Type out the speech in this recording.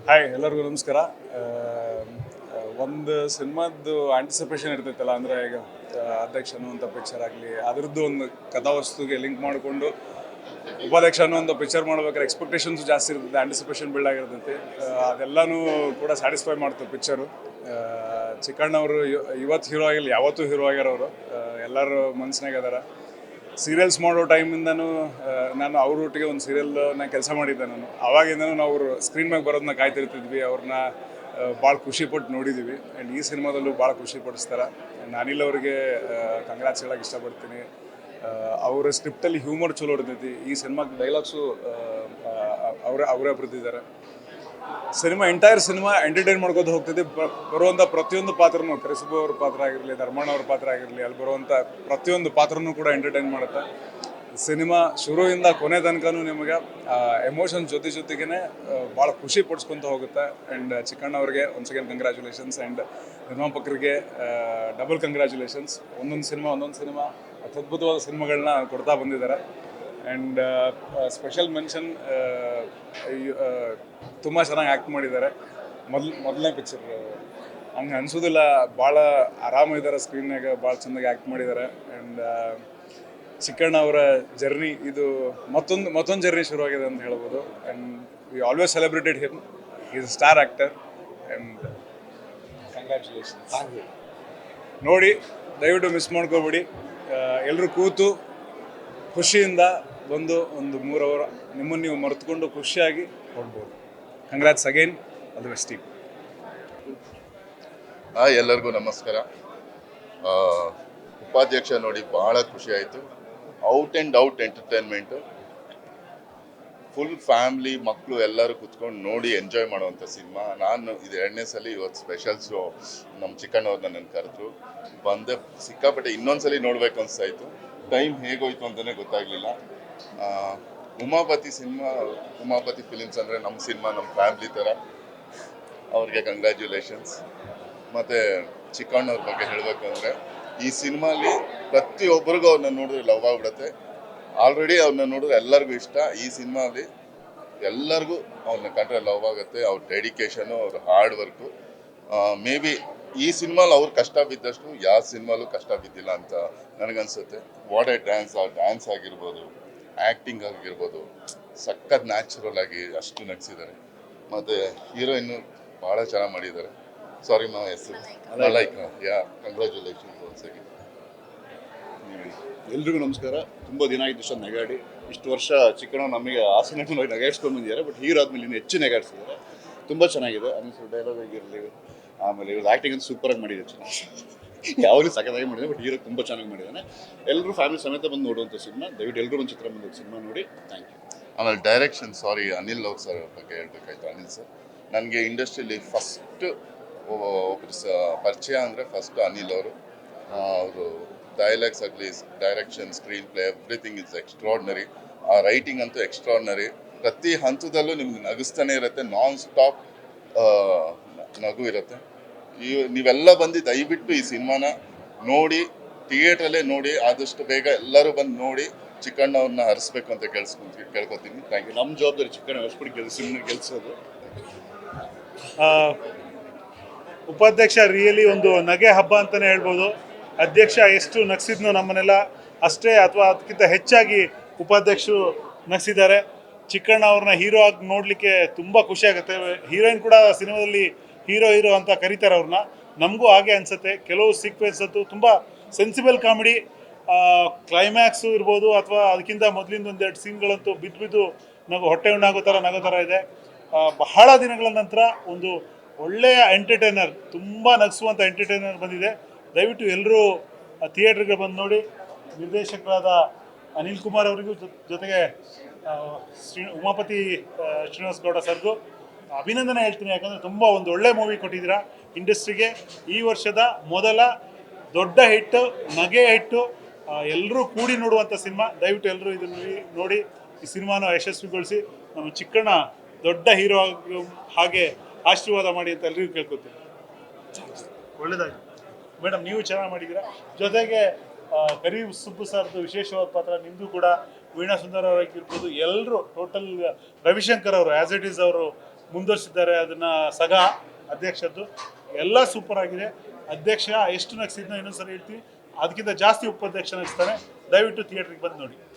Hi ಎಲ್ಲರಿಗೂ ನಮಸ್ಕಾರ. ಒಂದು ಸಿನಿಮಾದ್ದು ಆಂಟಿಸಿಪೇಷನ್ ಇರ್ತೈತಲ್ಲ, ಅಂದರೆ ಈಗ ಅಧ್ಯಕ್ಷ ಅನ್ನುವಂಥ ಪಿಕ್ಚರ್ ಆಗಲಿ, ಅದರದ್ದು ಒಂದು ಕಥಾವಸ್ತುಗೆ ಲಿಂಕ್ ಮಾಡಿಕೊಂಡು ಉಪಾಧ್ಯಕ್ಷ ಅನ್ನೋ ಪಿಕ್ಚರ್ ಮಾಡ್ಬೇಕಾದ್ರೆ ಎಕ್ಸ್ಪೆಕ್ಟೇಷನ್ಸ್ ಜಾಸ್ತಿ ಇರ್ತದೆ, ಆಂಟಿಸಿಪೇಷನ್ ಬಿಲ್ಡ್ ಆಗಿರ್ತೈತಿ. ಅದೆಲ್ಲನೂ ಕೂಡ ಸ್ಯಾಟಿಸ್ಫೈ ಮಾಡ್ತಾರೆ ಪಿಕ್ಚರು. ಚಿಕ್ಕಣ್ಣವರು ಇವತ್ತು ಹೀರೋ ಆಗಿಲ್ಲ, ಯಾವತ್ತೂ ಹೀರೋ ಆಗ್ಯಾರವರು, ಎಲ್ಲರೂ ಮನಸ್ಸಿನಾಗ ಅದಾರ. ಸೀರಿಯಲ್ಸ್ ಮಾಡೋ ಟೈಮಿಂದನೂ ನಾನು ಅವರೊಟ್ಟಿಗೆ ಒಂದು ಸೀರಿಯಲ್ನ ಕೆಲಸ ಮಾಡಿದ್ದೆ. ನಾನು ಆವಾಗಿಂದನೂ ನಾವು ಅವರು ಸ್ಕ್ರೀನ್ ಮ್ಯಾಗೆ ಬರೋದನ್ನ ಕಾಯ್ತಿರ್ತಿದ್ವಿ, ಅವ್ರನ್ನ ಭಾಳ ಖುಷಿಪಟ್ಟು ನೋಡಿದ್ದೀವಿ. ಆ್ಯಂಡ್ ಈ ಸಿನಿಮಾದಲ್ಲೂ ಭಾಳ ಖುಷಿ ಪಡಿಸ್ತಾರೆ. ಆ್ಯಂಡ್ ಅನಿಲ್ ಅವ್ರಿಗೆ ಕಂಗ್ರಾಟ್ಸ್ ಹೇಳೋಕೆ ಇಷ್ಟಪಡ್ತೀನಿ. ಅವರ ಸ್ಕ್ರಿಪ್ಟಲ್ಲಿ ಹ್ಯೂಮರ್ ಚಲೋ ಇರ್ತೈತಿ. ಈ ಸಿನಿಮಾಗೆ ಡೈಲಾಗ್ಸು ಅವರೇ ಬರೆದಿದ್ದಾರೆ. ಎಂಟೈರ್ ಸಿನಿಮಾ ಎಂಟರ್ಟೈನ್ ಮಾಡ್ಕೋತ ಹೋಗ್ತದೆ. ಬರುವಂಥ ಪ್ರತಿಯೊಂದು ಪಾತ್ರನೂ, ಕರಿಸುಬ್ಬು ಅವ್ರ ಪಾತ್ರ ಆಗಿರಲಿ, ಧರ್ಮಣ್ಣ ಅವ್ರ ಪಾತ್ರ ಆಗಿರಲಿ, ಅಲ್ಲಿ ಬರುವಂಥ ಪ್ರತಿಯೊಂದು ಪಾತ್ರನೂ ಕೂಡ ಎಂಟರ್ಟೈನ್ ಮಾಡುತ್ತೆ. ಸಿನಿಮಾ ಶುರುವಿಂದ ಕೊನೆ ತನಕನೂ ನಿಮಗೆ ಎಮೋಷನ್ ಜೊತೆಗೇ ಭಾಳ ಖುಷಿ ಪಡಿಸ್ಕೊತ ಹೋಗುತ್ತೆ. ಆ್ಯಂಡ್ ಚಿಕ್ಕಣ್ಣ ಅವ್ರಿಗೆ ಒನ್ಸ್ ಅಗೇನ್ ಕಂಗ್ರ್ಯಾಚುಲೇಷನ್ಸ್. ಆ್ಯಂಡ್ ನಿರ್ಮಾಪಕರಿಗೆ ಡಬಲ್ ಕಂಗ್ರ್ಯಾಚುಲೇಷನ್ಸ್. ಒಂದೊಂದು ಸಿನಿಮಾ ಅತ್ಯದ್ಭುತವಾದ ಸಿನಿಮಾಗಳನ್ನ ಕೊಡ್ತಾ ಬಂದಿದ್ದಾರೆ. ಆ್ಯಂಡ್ ಸ್ಪೆಷಲ್ ಮೆನ್ಷನ್, ತುಂಬ ಚೆನ್ನಾಗಿ ಆ್ಯಕ್ಟ್ ಮಾಡಿದ್ದಾರೆ. ಮೊದಲನೇ ಪಿಕ್ಚರ್ ಹಂಗೆ ಅನಿಸೋದಿಲ್ಲ, ಭಾಳ ಆರಾಮಿದ್ದಾರೆ ಸ್ಕ್ರೀನ್ನಾಗ, ಭಾಳ ಚೆನ್ನಾಗಿ ಆ್ಯಕ್ಟ್ ಮಾಡಿದ್ದಾರೆ. ಆ್ಯಂಡ್ ಚಿಕ್ಕಣ್ಣ ಅವರ ಜರ್ನಿ ಇದು ಮತ್ತೊಂದು ಜರ್ನಿ ಶುರುವಾಗಿದೆ ಅಂತ ಹೇಳ್ಬೋದು. And we always celebrated him. Is a star actor. And congratulations. ನೋಡಿ, ದಯವಿಟ್ಟು ಮಿಸ್ ಮಾಡ್ಕೋಬೇಡಿ. ಎಲ್ಲರೂ ಕೂತು ಖುಷಿಯಿಂದ ಬಂದು ಒಂದು 3 ಅವರ್ ನಿಮ್ಮನ್ನು ನೀವು ಮರೆತುಕೊಂಡು ಖುಷಿಯಾಗಿ ಹೋಗ್ಬೋದು. Congrats again, all the best team. ಎಲ್ಲರಿಗೂ ನಮಸ್ಕಾರ. ಉಪಾಧ್ಯಕ್ಷ ನೋಡಿ ಭಾಳ ಖುಷಿ ಆಯಿತು. Out and out entertainment, full family ಮಕ್ಕಳು ಎಲ್ಲರೂ ಕುತ್ಕೊಂಡು ನೋಡಿ ಎಂಜಾಯ್ ಮಾಡುವಂಥ ಸಿನಿಮಾ. ನಾನು ಇದು 2ನೇ ಸಲ ಇವತ್ತು ಸ್ಪೆಷಲ್ ಶೋ ನಮ್ಮ ಚಿಕ್ಕಣ್ಣವ್ರನ್ನ ನನ್ನ ಕರೆದ್ರು, ಬಂದೆ. ಸಿಕ್ಕಾಪಟ್ಟೆ ಇನ್ನೊಂದ್ಸಲಿ ನೋಡ್ಬೇಕು ಅನಿಸ್ತಾಯಿತ್ತು. ಟೈಮ್ ಹೇಗೋಯ್ತು ಅಂತಲೇ ಗೊತ್ತಾಗಲಿಲ್ಲ. ಉಮಾಪತಿ ಫಿಲಿಮ್ಸ್ ಅಂದರೆ ನಮ್ಮ ಸಿನಿಮಾ, ನಮ್ಮ ಫ್ಯಾಮ್ಲಿ ಥರ. ಅವ್ರಿಗೆ ಕಂಗ್ರ್ಯಾಚುಲೇಷನ್ಸ್. ಮತ್ತು ಚಿಕ್ಕಣ್ಣವ್ರ ಬಗ್ಗೆ ಹೇಳಬೇಕು ಅಂದರೆ, ಈ ಸಿನಿಮಾಲಿ ಪ್ರತಿಯೊಬ್ಬರಿಗೂ ಅವ್ರನ್ನ ನೋಡಿದ್ರೆ ಲವ್ ಆಗಿಬಿಡುತ್ತೆ. ಆಲ್ರೆಡಿ ಅವ್ರನ್ನ ನೋಡಿದ್ರೆ ಎಲ್ಲರಿಗೂ ಇಷ್ಟ. ಈ ಸಿನಿಮಾಲಿ ಎಲ್ಲರಿಗೂ ಅವ್ರನ್ನ ಕಂಡ್ರೆ ಲವ್ ಆಗುತ್ತೆ. ಅವ್ರ ಡೆಡಿಕೇಶನು, ಅವ್ರ ಹಾರ್ಡ್ ವರ್ಕು. ಮೇ ಬಿ ಈ ಸಿನಿಮಾಲಿ ಅವ್ರು ಕಷ್ಟ ಬಿದ್ದಷ್ಟು ಯಾವ ಸಿನಿಮಾಲೂ ಕಷ್ಟ ಬಿದ್ದಿಲ್ಲ ಅಂತ ನನಗನ್ಸುತ್ತೆ. ವಾಟ್ ಎ ಡ್ಯಾನ್ಸ್, ಆ ಡ್ಯಾನ್ಸ್ ಆಗಿರ್ಬೋದು, ಆ್ಯಕ್ಟಿಂಗ್ ಆಗಿರ್ಬೋದು, ಸಖತ್ ನ್ಯಾಚುರಲ್ ಆಗಿ ಅಷ್ಟು ನಗಿಸಿದ್ದಾರೆ. ಮತ್ತು ಹೀರೋಯಿನ್ನು ಭಾಳ ಚೆನ್ನಾಗಿ ಮಾಡಿದ್ದಾರೆ. ಸಾರಿ ಮಾ ಹೆಸರು ಮಲೈಕಾ. Congratulations once again. ಎಲ್ರಿಗೂ ನಮಸ್ಕಾರ. ತುಂಬ ದಿನ ಆಗಿತ್ತು ಇಷ್ಟೊಂದು ನಗಾಡಿ. ಇಷ್ಟು ವರ್ಷ ಚಿಕ್ಕಣ್ಣ ನಮಗೆ ಆಸನ ನಗಾಡ್ಸ್ಕೊಂಡು ಬಂದಿದ್ದಾರೆ, ಬಟ್ ಹೀರೋ ಆದಮೇಲೆ ಇನ್ನೂ ಹೆಚ್ಚು ನಗಾಡ್ಸಿದ್ದಾರೆ. ತುಂಬ ಚೆನ್ನಾಗಿದೆ. ಅನ್ನಿಸು ಡೈಲಾಗ್ ಆಗಿರಲಿ, ಆಮೇಲೆ ಇವ್ರು ಆ್ಯಕ್ಟಿಂಗ್ ಅಂತ ಸೂಪರಾಗಿ ಮಾಡಿದ್ದಾರೆ. ಚೆನ್ನಾಗಿ ಯಾವಾಗಲೂ ಸಖತ್ತಾಗಿ ಮಾಡಿದ್ದಾರೆ, ಬಟ್ ಹೀರೋ ತುಂಬ ಚೆನ್ನಾಗಿ ಮಾಡಿದ್ದಾನೆ. ಎಲ್ಲರೂ ಫ್ಯಾಮಿಲಿ ಸಮೇತ ಬಂದು ನೋಡುವಂಥ ಸಿನಿಮಾ. ದಯವಿಟ್ಟು ಎಲ್ಲರೂ ಒಂದು ಚಿತ್ರಮಂದಿರ ಸಿನಿಮಾ ನೋಡಿ. Thank you. ಆಮೇಲೆ ಡೈರೆಕ್ಷನ್, ಸಾರಿ ಅನಿಲ್ ಅವ್ರ ಸರ್ ಬಗ್ಗೆ ಹೇಳ್ಬೇಕಾಯ್ತು. ಅನಿಲ್ ಸರ್ ನನಗೆ ಇಂಡಸ್ಟ್ರಿಯಲ್ಲಿ ಫಸ್ಟ್ ಒಬ್ಬರು ಪರಿಚಯ ಅಂದರೆ ಫಸ್ಟ್ ಅನಿಲ್ ಅವರು. ಅವರು ಡೈಲಾಗ್ಸ್ ಆಗಲಿ, direction, screen play, everything is extraordinary. ಆ ರೈಟಿಂಗ್ ಅಂತೂ ಎಕ್ಸ್ಟ್ರಾರ್ಡ್ನರಿ. ಪ್ರತಿ ಹಂತದಲ್ಲೂ ನಿಮ್ಗೆ ನಗಿಸ್ತಾನೆ ಇರುತ್ತೆ, ನಾನ್ ಸ್ಟಾಪ್ ನಗು ಇರುತ್ತೆ. ನೀವೆಲ್ಲ ಬಂದು ದಯವಿಟ್ಟು ಈ ಸಿನಿಮಾನ ನೋಡಿ, ಥಿಯೇಟ್ರಲ್ಲೇ ನೋಡಿ, ಆದಷ್ಟು ಬೇಗ ಎಲ್ಲರೂ ಬಂದು ನೋಡಿ ಚಿಕ್ಕಣ್ಣವ್ರನ್ನ ಹರಿಸ್ಬೇಕು ಅಂತ ಕೇಳ್ಕೊತೀನಿ. Thank you. ನಮ್ಮ ಜವಾಬ್ದಾರಿ ಚಿಕ್ಕಣ್ಣ ಹರಿಸ್ಬಿಟ್ಟು ಸಿನಿಮಾ ಗೆಲ್ಸೋದು. ಉಪಾಧ್ಯಕ್ಷ ರಿಯಲಿ ಒಂದು ನಗೆ ಹಬ್ಬ ಅಂತಲೇ ಹೇಳ್ಬೋದು. ಅಧ್ಯಕ್ಷ ಎಷ್ಟು ನಗಿಸಿದ್ನೋ ನಮ್ಮನ್ನೆಲ್ಲ, ಅಷ್ಟೇ ಅಥವಾ ಅದಕ್ಕಿಂತ ಹೆಚ್ಚಾಗಿ ಉಪಾಧ್ಯಕ್ಷರು ನಗಿಸಿದ್ದಾರೆ. ಚಿಕ್ಕಣ್ಣ ಅವ್ರನ್ನ ಹೀರೋ ಆಗಿ ನೋಡಲಿಕ್ಕೆ ತುಂಬ ಖುಷಿ ಆಗುತ್ತೆ. ಹೀರೋಯಿನ್ ಕೂಡ ಸಿನಿಮಾದಲ್ಲಿ ಹೀರೋ ಅಂತ ಕರೀತಾರೆ ಅವ್ರನ್ನ. ನಮಗೂ ಹಾಗೆ ಅನಿಸುತ್ತೆ. ಕೆಲವು ಸೀಕ್ವೆನ್ಸ್ ಅಂತೂ ತುಂಬ ಸೆನ್ಸಿಬಲ್ ಕಾಮಿಡಿ, ಕ್ಲೈಮ್ಯಾಕ್ಸು ಇರ್ಬೋದು, ಅಥವಾ ಅದಕ್ಕಿಂತ ಮೊದಲಿಂದ ಒಂದೆರಡು ಸೀನ್ಗಳಂತೂ ಬಿದ್ದು ನಗು ಹೊಟ್ಟೆ ಉಣ್ಣಾಗೋ ಥರ ಇದೆ. ಬಹಳ ದಿನಗಳ ನಂತರ ಒಂದು ಒಳ್ಳೆಯ ಎಂಟರ್ಟೈನರ್, ತುಂಬ ನಗಿಸುವಂಥ ಎಂಟರ್ಟೈನರ್ ಬಂದಿದೆ. ದಯವಿಟ್ಟು ಎಲ್ಲರೂ ಥಿಯೇಟ್ರಿಗೆ ಬಂದು ನೋಡಿ. ನಿರ್ದೇಶಕರಾದ ಅನಿಲ್ ಕುಮಾರ್ ಅವರಿಗೂ ಜೊತೆಗೆ ಉಮಾಪತಿ ಶ್ರೀನಿವಾಸ್ ಗೌಡ ಸರ್ಗೂ ಅಭಿನಂದನೆ ಹೇಳ್ತೀನಿ. ಯಾಕಂದರೆ ತುಂಬ ಒಂದು ಒಳ್ಳೆ ಮೂವಿ ಕೊಟ್ಟಿದ್ದೀರಾ ಇಂಡಸ್ಟ್ರಿಗೆ. ಈ ವರ್ಷದ ಮೊದಲ ದೊಡ್ಡ ಹಿಟ್ಟು, ನಗೆ ಹಿಟ್ಟು, ಎಲ್ಲರೂ ಕೂಡಿ ನೋಡುವಂಥ ಸಿನಿಮಾ. ದಯವಿಟ್ಟು ಎಲ್ಲರೂ ಇದನ್ನು ನೋಡಿ ಈ ಸಿನಿಮಾನ ಯಶಸ್ವಿಗೊಳಿಸಿ ನಮ್ಮ ಚಿಕ್ಕಣ್ಣ ದೊಡ್ಡ ಹೀರೋ ಹಾಗೆ ಆಶೀರ್ವಾದ ಮಾಡಿ ಅಂತ ಎಲ್ಲರಿಗೂ ಕೇಳ್ಕೊತೀನಿ. ಒಳ್ಳೆಯದಾಗಿ ಮೇಡಮ್, ನೀವು ಚೆನ್ನಾಗಿ ಮಾಡಿದ್ದೀರಾ. ಜೊತೆಗೆ ಕರಿಸುಬ್ಬು ಸರ್ದು ವಿಶೇಷವಾದ ಪಾತ್ರ, ನಿಮ್ಮದು ಕೂಡ ವೀಣಾ ಸುಂದರ್ ಅವರಾಗಿರ್ಬೋದು, ಎಲ್ಲರೂ ಟೋಟಲ್ ರವಿಶಂಕರ್ ಅವರು ಆ್ಯಸ್ ಇಟ್ ಈಸ್ ಅವರು ಮುಂದುವರಿಸಿದ್ದಾರೆ ಅದನ್ನ ಸಗಾ ಅಧ್ಯಕ್ಷದ್ದು ಎಲ್ಲ ಸೂಪರ್ ಆಗಿದೆ. ಅಧ್ಯಕ್ಷ ಎಷ್ಟು ನಗಿಸಿದ್ನೋ ಇನ್ನೊಂದ್ಸರಿ ಹೇಳ್ತೀವಿ, ಅದಕ್ಕಿಂತ ಜಾಸ್ತಿ ಉಪಾಧ್ಯಕ್ಷ ನಗಿಸ್ತಾನೆ. ದಯವಿಟ್ಟು ಥಿಯೇಟ್ರಿಗೆ ಬಂದು ನೋಡಿ.